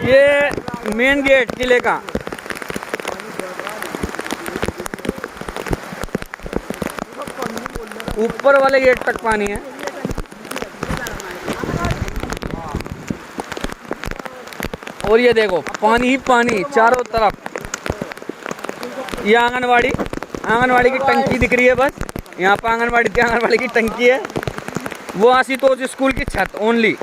ये main gate किले का। ऊपर वाले गेट तक पानी है। और ये देखो पानी ही पानी चारों तरफ। ये आंगनवाड़ी की टंकी दिख रही है बस। यहाँ पर आंगनवाड़ी की टंकी है। वो आशुतोष स्कूल की छत ओनली।